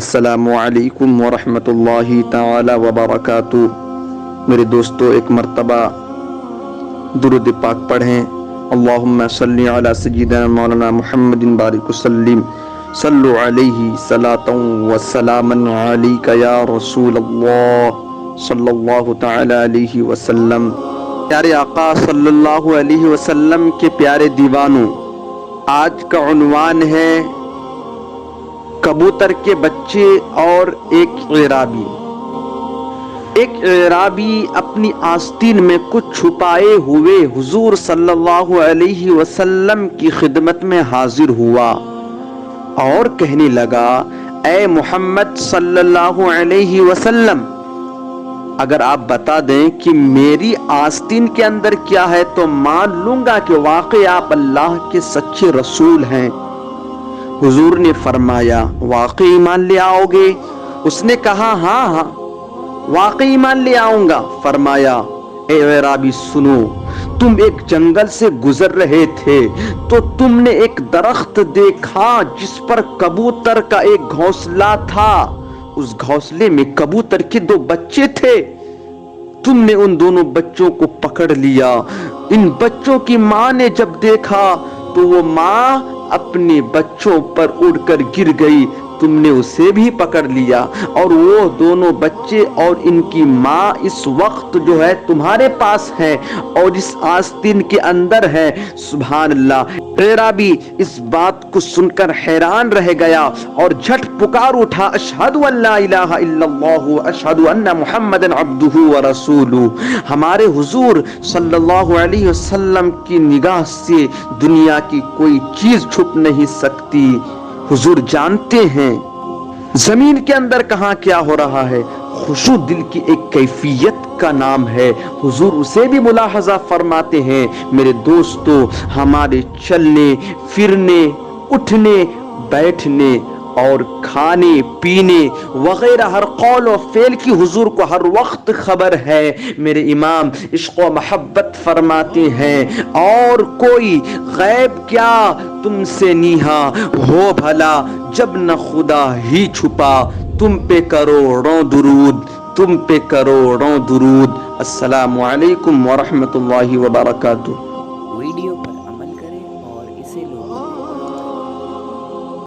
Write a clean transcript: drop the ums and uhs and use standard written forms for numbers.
السلام علیکم ورحمۃ اللہ تعالی وبرکاتہ۔ میرے دوستو، ایک مرتبہ درود پاک پڑھیں۔ اللہم صلی علی سیدنا مولانا محمد بارک وسلم، صلو علیہ صلاۃ و سلاما علیک یا رسول اللہ صلی اللہ تعالی علیہ وسلم۔ پیارے آقا صلی اللہ علیہ وسلم کے پیارے دیوانوں، آج کا عنوان ہے کبوتر کے بچے اور ایک اعرابی۔ ایک اعرابی اپنی آستین میں کچھ چھپائے ہوئے حضور صلی اللہ علیہ وسلم کی خدمت میں حاضر ہوا اور کہنے لگا، اے محمد صلی اللہ علیہ وسلم، اگر آپ بتا دیں کہ میری آستین کے اندر کیا ہے تو مان لوں گا کہ واقعی آپ اللہ کے سچے رسول ہیں۔ حضور نے فرمایا، واقعی ایمان لے آؤ گے؟ اس نے کہا، ہاں واقعی ایمان لے آؤں گا۔ فرمایا، اے اعرابی سنو، تم ایک جنگل سے گزر رہے تھے تو تم نے ایک درخت دیکھا جس پر کبوتر کا ایک گھونسلہ تھا۔ اس گھونسلے میں کبوتر کے 2 بچے تھے۔ تم نے ان دونوں بچوں کو پکڑ لیا۔ ان بچوں کی ماں نے جب دیکھا تو وہ ماں اپنے بچوں پر اڑ کر گر گئی۔ تم نے اسے بھی پکڑ لیا اور وہ دونوں بچے اور ان کی ماں اس وقت جو ہے تمہارے پاس ہیں اور اس آستین کے اندر ہے۔ سبحان اللہ۔ اعرابی اس بات کو سن کر حیران رہ گیا اور جھٹ پکار اٹھا، اشہد ان لا الہ الا اللہ اشہد ان محمد عبدہ ورسولہ۔ ہمارے حضور صلی اللہ علیہ وسلم کی نگاہ سے دنیا کی کوئی چیز چھپ نہیں سکتی۔ حضور جانتے ہیں زمین کے اندر کہاں کیا ہو رہا ہے۔ خشوع دل کی ایک کیفیت کا نام ہے، حضور اسے بھی ملاحظہ فرماتے ہیں۔ میرے دوستو، ہمارے چلنے پھرنے، اٹھنے بیٹھنے اور کھانے پینے وغیرہ ہر قول و فعل کی حضور کو ہر وقت خبر ہے۔ میرے امام عشق و محبت فرماتے ہیں، اور کوئی غیب کیا تم سے نیہا ہو بھلا، جب نہ خدا ہی چھپا، تم پہ کروڑوں درود، تم پہ کروڑوں درود۔ السلام علیکم ورحمۃ اللہ وبرکاتہ۔